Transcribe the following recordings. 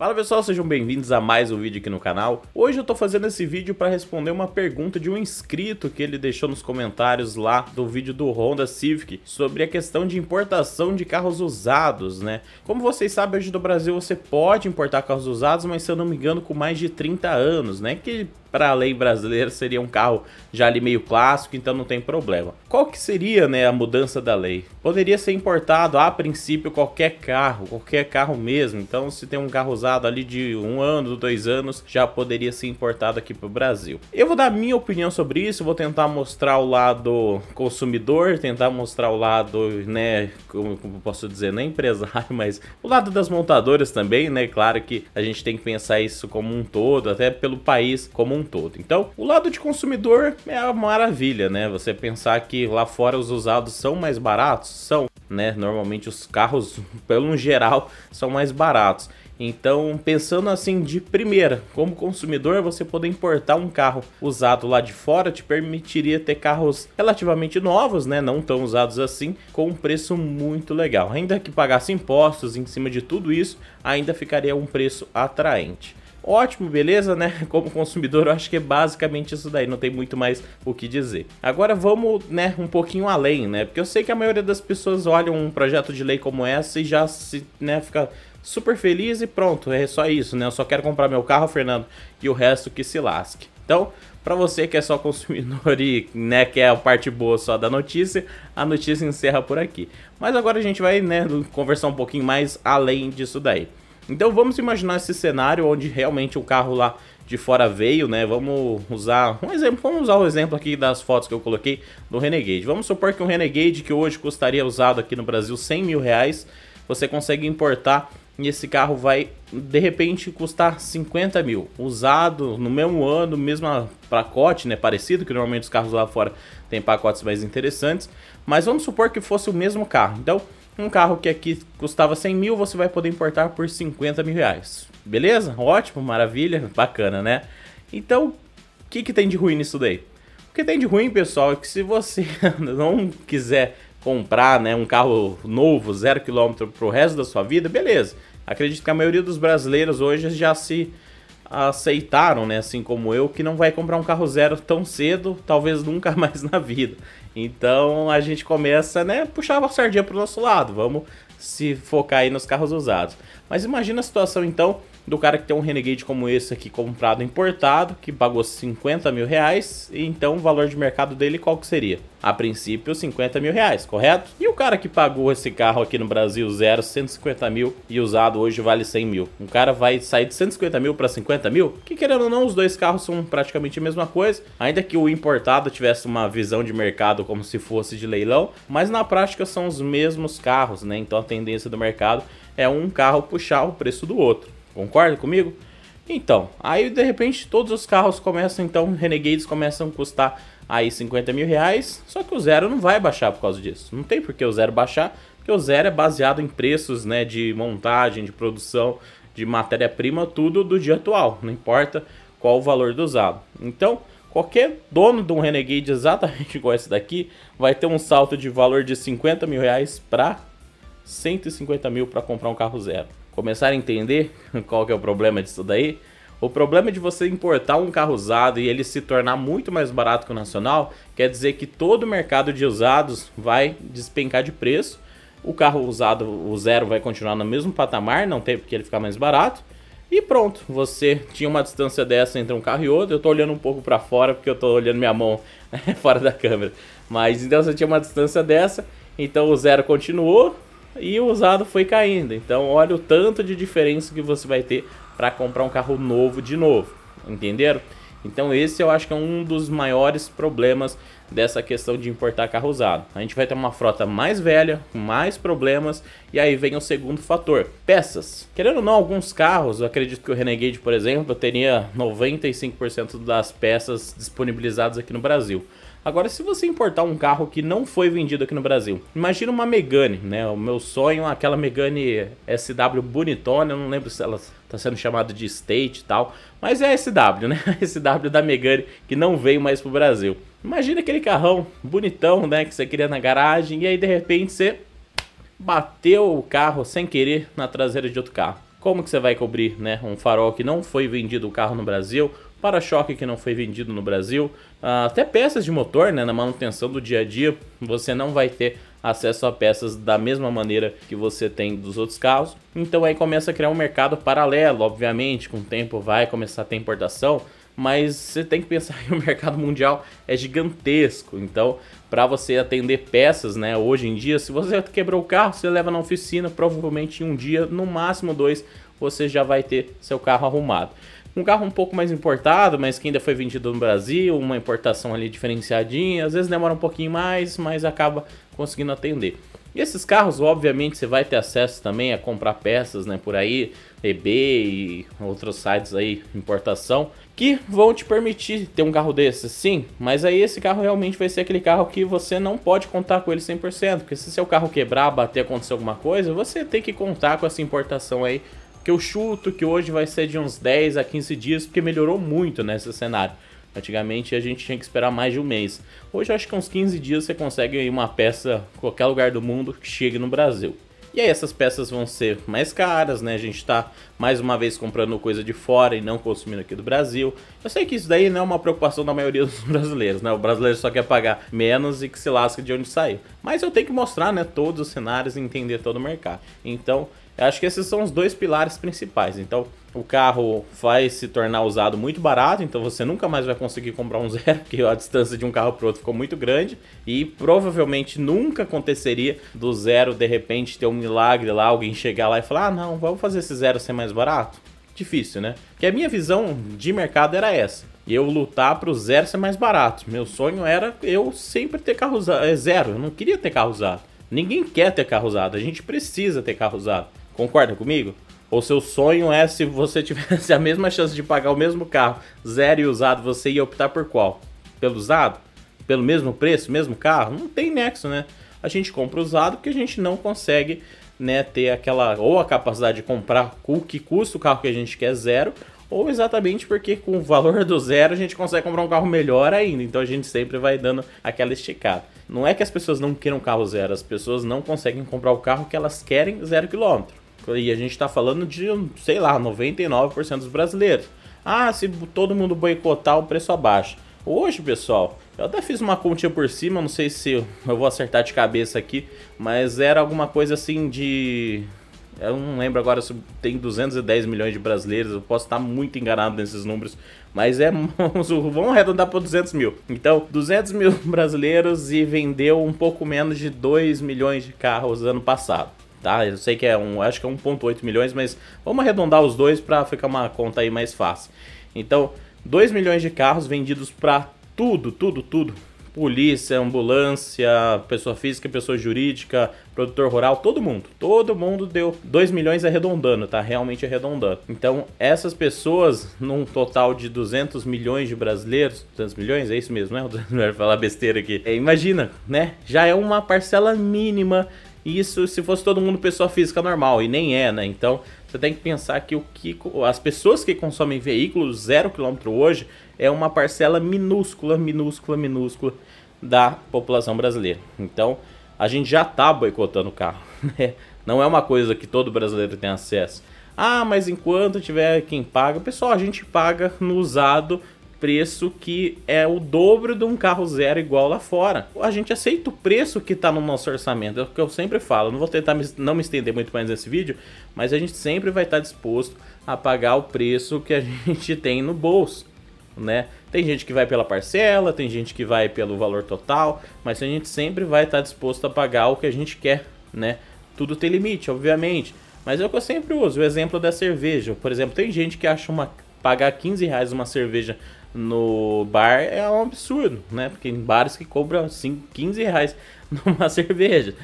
Fala pessoal, sejam bem-vindos a mais um vídeo aqui no canal. Hoje eu tô fazendo esse vídeo para responder uma pergunta de um inscrito que ele deixou nos comentários lá do vídeo do Honda Civic sobre a questão de importação de carros usados, né? Como vocês sabem, hoje no Brasil você pode importar carros usados, mas se eu não me engano com mais de 30 anos, né? Que para a lei brasileira seria um carro já ali meio clássico, então não tem problema. Qual que seria, né, a mudança da lei? Poderia ser importado a princípio qualquer carro mesmo. Então se tem um carro usado ali de 1 ano, 2 anos, já poderia ser importado aqui para o Brasil. Eu vou dar minha opinião sobre isso, vou tentar mostrar o lado consumidor, tentar mostrar o lado, né, como posso dizer, não é empresário, mas o lado das montadoras também, né? Claro que a gente tem que pensar isso como um todo, até pelo país como um todo. Então, o lado de consumidor é a maravilha, né? Você pensar que lá fora os usados são mais baratos, são, né? Normalmente os carros, pelo geral, são mais baratos. Então, pensando assim de primeira, como consumidor, você poder importar um carro usado lá de fora te permitiria ter carros relativamente novos, né? Não tão usados assim, com um preço muito legal. Ainda que pagasse impostos em cima de tudo isso, ainda ficaria um preço atraente. Ótimo, beleza, né? Como consumidor eu acho que é basicamente isso daí, não tem muito mais o que dizer. Agora vamos, né, um pouquinho além, né? Porque eu sei que a maioria das pessoas olham um projeto de lei como essa e já se, né, fica super feliz e pronto, é só isso, né? Eu só quero comprar meu carro, Fernando, e o resto que se lasque. Então, para você que é só consumidor e, né, que é a parte boa só da notícia, a notícia encerra por aqui. Mas agora a gente vai, né, conversar um pouquinho mais além disso daí. Então vamos imaginar esse cenário onde realmente o carro lá de fora veio, né? Vamos usar um exemplo, vamos usar o exemplo aqui das fotos que eu coloquei do Renegade. Vamos supor que um Renegade que hoje custaria usado aqui no Brasil 100 mil reais, você consegue importar e esse carro vai de repente custar 50 mil. Usado no mesmo ano, mesmo pacote, né? Parecido, que normalmente os carros lá fora têm pacotes mais interessantes. Mas vamos supor que fosse o mesmo carro. Então, um carro que aqui custava 100 mil, você vai poder importar por 50 mil reais. Beleza? Ótimo, maravilha, bacana, né? Então, o que tem de ruim nisso daí? O que tem de ruim, pessoal, é que se você não quiser comprar, né, um carro novo, 0 km pro resto da sua vida, beleza. Acredito que a maioria dos brasileiros hoje já se aceitaram, né, assim como eu, que não vai comprar um carro zero tão cedo, talvez nunca mais na vida. Então a gente começa, né, puxar a sardinha pro nosso lado, vamos se focar aí nos carros usados. Mas imagina a situação então do cara que tem um Renegade como esse aqui comprado importado, que pagou 50 mil reais, e então o valor de mercado dele qual que seria? A princípio 50 mil reais, correto? E o cara que pagou esse carro aqui no Brasil zero, 150 mil e usado hoje vale 100 mil. Um cara vai sair de 150 mil para 50 mil? Que querendo ou não, os dois carros são praticamente a mesma coisa, ainda que o importado tivesse uma visão de mercado como se fosse de leilão, mas na prática são os mesmos carros, né? Então a tendência do mercado é um carro puxar o preço do outro. Concorda comigo? Então, aí de repente todos os carros começam, então, Renegades começam a custar aí 50 mil reais, só que o zero não vai baixar por causa disso. Não tem por que o zero baixar, porque o zero é baseado em preços, né, de montagem, de produção, de matéria-prima, tudo do dia atual, não importa qual o valor do usado. Então, qualquer dono de um Renegade exatamente igual esse daqui vai ter um salto de valor de 50 mil reais para 150 mil para comprar um carro zero. Começar a entender qual que é o problema disso daí? O problema de você importar um carro usado e ele se tornar muito mais barato que o nacional, quer dizer que todo o mercado de usados vai despencar de preço. O carro usado, o zero, vai continuar no mesmo patamar, não tem porque ele ficar mais barato. E pronto, você tinha uma distância dessa entre um carro e outro. Eu tô olhando um pouco para fora porque eu tô olhando minha mão fora da câmera. Mas então você tinha uma distância dessa, então o zero continuou e o usado foi caindo. Então olha o tanto de diferença que você vai ter para comprar um carro novo de novo, entenderam? Então esse eu acho que é um dos maiores problemas dessa questão de importar carro usado. A gente vai ter uma frota mais velha, com mais problemas, e aí vem o segundo fator, peças. Querendo ou não, alguns carros, eu acredito que o Renegade, por exemplo, teria 95% das peças disponibilizadas aqui no Brasil. Agora, se você importar um carro que não foi vendido aqui no Brasil, imagina uma Megane, né? O meu sonho é aquela Megane SW bonitona, eu não lembro se ela está sendo chamada de State e tal, mas é a SW, né? A SW da Megane que não veio mais pro Brasil. Imagina aquele carrão bonitão, né? Que você queria na garagem e aí de repente você bateu o carro sem querer na traseira de outro carro. como que você vai cobrir, né, um farol que não foi vendido o carro no Brasil, para-choque que não foi vendido no Brasil, até peças de motor, né, na manutenção do dia a dia, você não vai ter acesso a peças da mesma maneira que você tem dos outros carros. Então aí começa a criar um mercado paralelo, obviamente, com o tempo vai começar a ter importação, mas você tem que pensar que o mercado mundial é gigantesco. Então, para você atender peças, né, hoje em dia, se você quebrou o carro, você leva na oficina, provavelmente em um dia, no máximo 2, você já vai ter seu carro arrumado. Um carro um pouco mais importado, mas que ainda foi vendido no Brasil, uma importação ali diferenciadinha, às vezes demora um pouquinho mais, mas acaba conseguindo atender. E esses carros, obviamente, você vai ter acesso também a comprar peças, né, por aí, eBay e outros sites aí, importação, que vão te permitir ter um carro desse, sim, mas aí esse carro realmente vai ser aquele carro que você não pode contar com ele 100%, porque se seu carro quebrar, bater, acontecer alguma coisa, você tem que contar com essa importação aí, que eu chuto que hoje vai ser de uns 10 a 15 dias, porque melhorou muito nesse cenário. Antigamente a gente tinha que esperar mais de um mês. Hoje eu acho que uns 15 dias você consegue uma peça em qualquer lugar do mundo que chegue no Brasil. E aí essas peças vão ser mais caras, né? A gente tá mais uma vez comprando coisa de fora e não consumindo aqui do Brasil. Eu sei que isso daí não é uma preocupação da maioria dos brasileiros, né? O brasileiro só quer pagar menos e que se lasca de onde saiu. Mas eu tenho que mostrar, né, todos os cenários e entender todo o mercado. Então, eu acho que esses são os dois pilares principais. Então, o carro vai se tornar usado muito barato, então você nunca mais vai conseguir comprar um zero, porque a distância de um carro para o outro ficou muito grande. E provavelmente nunca aconteceria do zero, de repente, ter um milagre lá, alguém chegar lá e falar: ah, não, vamos fazer esse zero ser mais barato. Difícil, né? Porque a minha visão de mercado era essa. Eu lutar para o zero ser mais barato. Meu sonho era eu sempre ter carro usado, zero. Eu não queria ter carro usado. Ninguém quer ter carro usado, a gente precisa ter carro usado. Concorda comigo? Ou seu sonho é, se você tivesse a mesma chance de pagar o mesmo carro, zero e usado, você ia optar por qual? Pelo usado? Pelo mesmo preço, mesmo carro? Não tem nexo, né? A gente compra usado porque a gente não consegue, né, ter aquela, ou a capacidade de comprar o que custa o carro que a gente quer zero, ou exatamente porque com o valor do zero a gente consegue comprar um carro melhor ainda. Então a gente sempre vai dando aquela esticada. Não é que as pessoas não queiram carro zero, as pessoas não conseguem comprar o carro que elas querem 0 km. E a gente tá falando de, sei lá, 99% dos brasileiros. Ah, se todo mundo boicotar, o preço abaixa. Hoje, pessoal, eu até fiz uma continha por cima, não sei se eu vou acertar de cabeça aqui, mas era alguma coisa assim de... Eu não lembro agora se tem 210 milhões de brasileiros, eu posso estar muito enganado nesses números, mas vamos arredondar para 200 mil. Então, 200 mil brasileiros e vendeu um pouco menos de 2 milhões de carros ano passado. Tá, eu sei que acho que é 1,8 milhões, mas vamos arredondar os dois para ficar uma conta aí mais fácil. Então, 2 milhões de carros vendidos para tudo. Polícia, ambulância, pessoa física, pessoa jurídica, produtor rural, todo mundo deu 2 milhões arredondando, tá? Realmente arredondando. Então, essas pessoas, num total de 200 milhões de brasileiros, 200 milhões, é isso mesmo, né? Não vai falar besteira aqui. Imagina, né? Já é uma parcela mínima. Isso se fosse todo mundo pessoa física normal, e nem é, né? Então você tem que pensar que as pessoas que consomem veículos 0 km hoje é uma parcela minúscula da população brasileira. Então a gente já tá boicotando o carro, né? Não é uma coisa que todo brasileiro tem acesso. Ah, mas enquanto tiver quem paga, pessoal, a gente paga no usado preço que é o dobro de um carro zero igual lá fora. A gente aceita o preço que está no nosso orçamento, é o que eu sempre falo. Não vou tentar não me estender muito mais nesse vídeo, mas a gente sempre vai estar disposto a pagar o preço que a gente tem no bolso, né? Tem gente que vai pela parcela, tem gente que vai pelo valor total, mas a gente sempre vai estar disposto a pagar o que a gente quer, né? Tudo tem limite, obviamente, mas é o que eu sempre uso, o exemplo da cerveja. Por exemplo, tem gente que acha pagar 15 reais uma cerveja no bar é um absurdo, né? Porque tem bares que cobram assim 15 reais numa cerveja.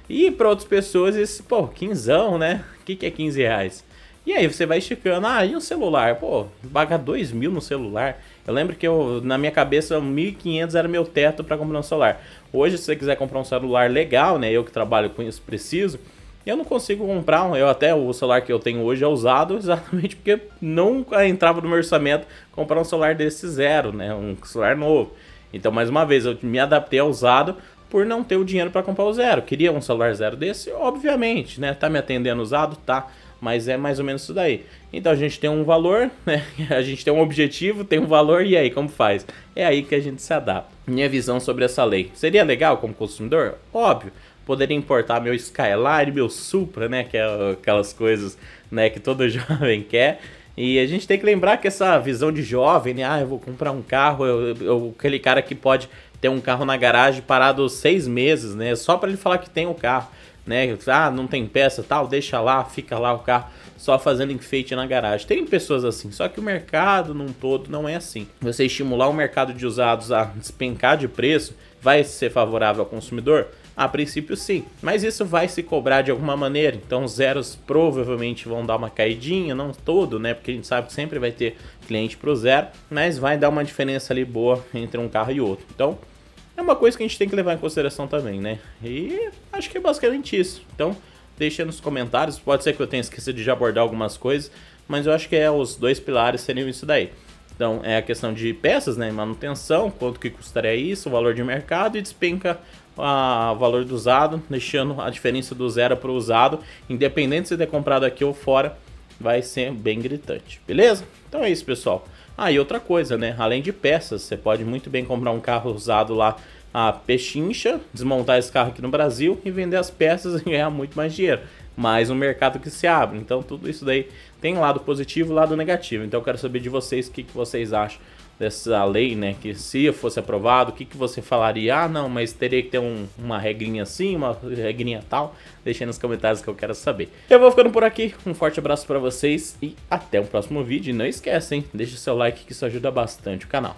E para outras pessoas, esse, pô, quinzão, né? O que é 15 reais? E aí você vai esticando, ah, e um celular? Pô, pagar 2 mil no celular. Eu lembro que na minha cabeça 1.500 era meu teto para comprar um celular. Hoje, se você quiser comprar um celular legal, né? Eu que trabalho com isso preciso. Eu não consigo comprar, até o celular que eu tenho hoje é usado exatamente porque não entrava no meu orçamento comprar um celular desse zero, né, um celular novo. Então, mais uma vez, eu me adaptei ao usado por não ter o dinheiro para comprar o zero. Queria um celular zero desse? Obviamente, né, tá me atendendo usado? Tá, mas é mais ou menos isso daí. Então a gente tem um valor, né? A gente tem um objetivo, tem um valor, e aí, como faz? É aí que a gente se adapta. Minha visão sobre essa lei. Seria legal como consumidor? Óbvio. Poderia importar meu Skyline, meu Supra, né? Que é aquelas coisas, né, que todo jovem quer. E a gente tem que lembrar que essa visão de jovem, né? Ah, eu vou comprar um carro, aquele cara que pode ter um carro na garagem parado 6 meses, né? Só para ele falar que tem o carro, né? Ah, não tem peça e tal, deixa lá, fica lá o carro só fazendo enfeite na garagem. Tem pessoas assim, só que o mercado num todo não é assim. Você estimular o mercado de usados a despencar de preço vai ser favorável ao consumidor? A princípio sim, mas isso vai se cobrar de alguma maneira, então os zeros provavelmente vão dar uma caidinha, não todo, né, porque a gente sabe que sempre vai ter cliente pro zero, mas vai dar uma diferença ali boa entre um carro e outro. Então é uma coisa que a gente tem que levar em consideração também, né, e acho que é basicamente isso. Então deixa nos comentários, pode ser que eu tenha esquecido de abordar algumas coisas, mas eu acho que os dois pilares seriam isso daí. Então é a questão de peças, né, manutenção, quanto que custaria isso, o valor de mercado, e despenca o valor do usado, deixando a diferença do zero para o usado, independente se ter comprado aqui ou fora, vai ser bem gritante, beleza? Então é isso, pessoal. Ah, e outra coisa, né, além de peças, você pode muito bem comprar um carro usado lá a pechincha, desmontar esse carro aqui no Brasil e vender as peças e ganhar muito mais dinheiro. Mais um mercado que se abre. Então tudo isso daí tem lado positivo e lado negativo. Então eu quero saber de vocês o que vocês acham dessa lei, né? Que se fosse aprovado, o que você falaria? Ah, não, mas teria que ter uma regrinha assim, uma regrinha tal. Deixa aí nos comentários que eu quero saber. Eu vou ficando por aqui. Um forte abraço pra vocês e até o próximo vídeo. E não esquece, hein? Deixa o seu like que isso ajuda bastante o canal.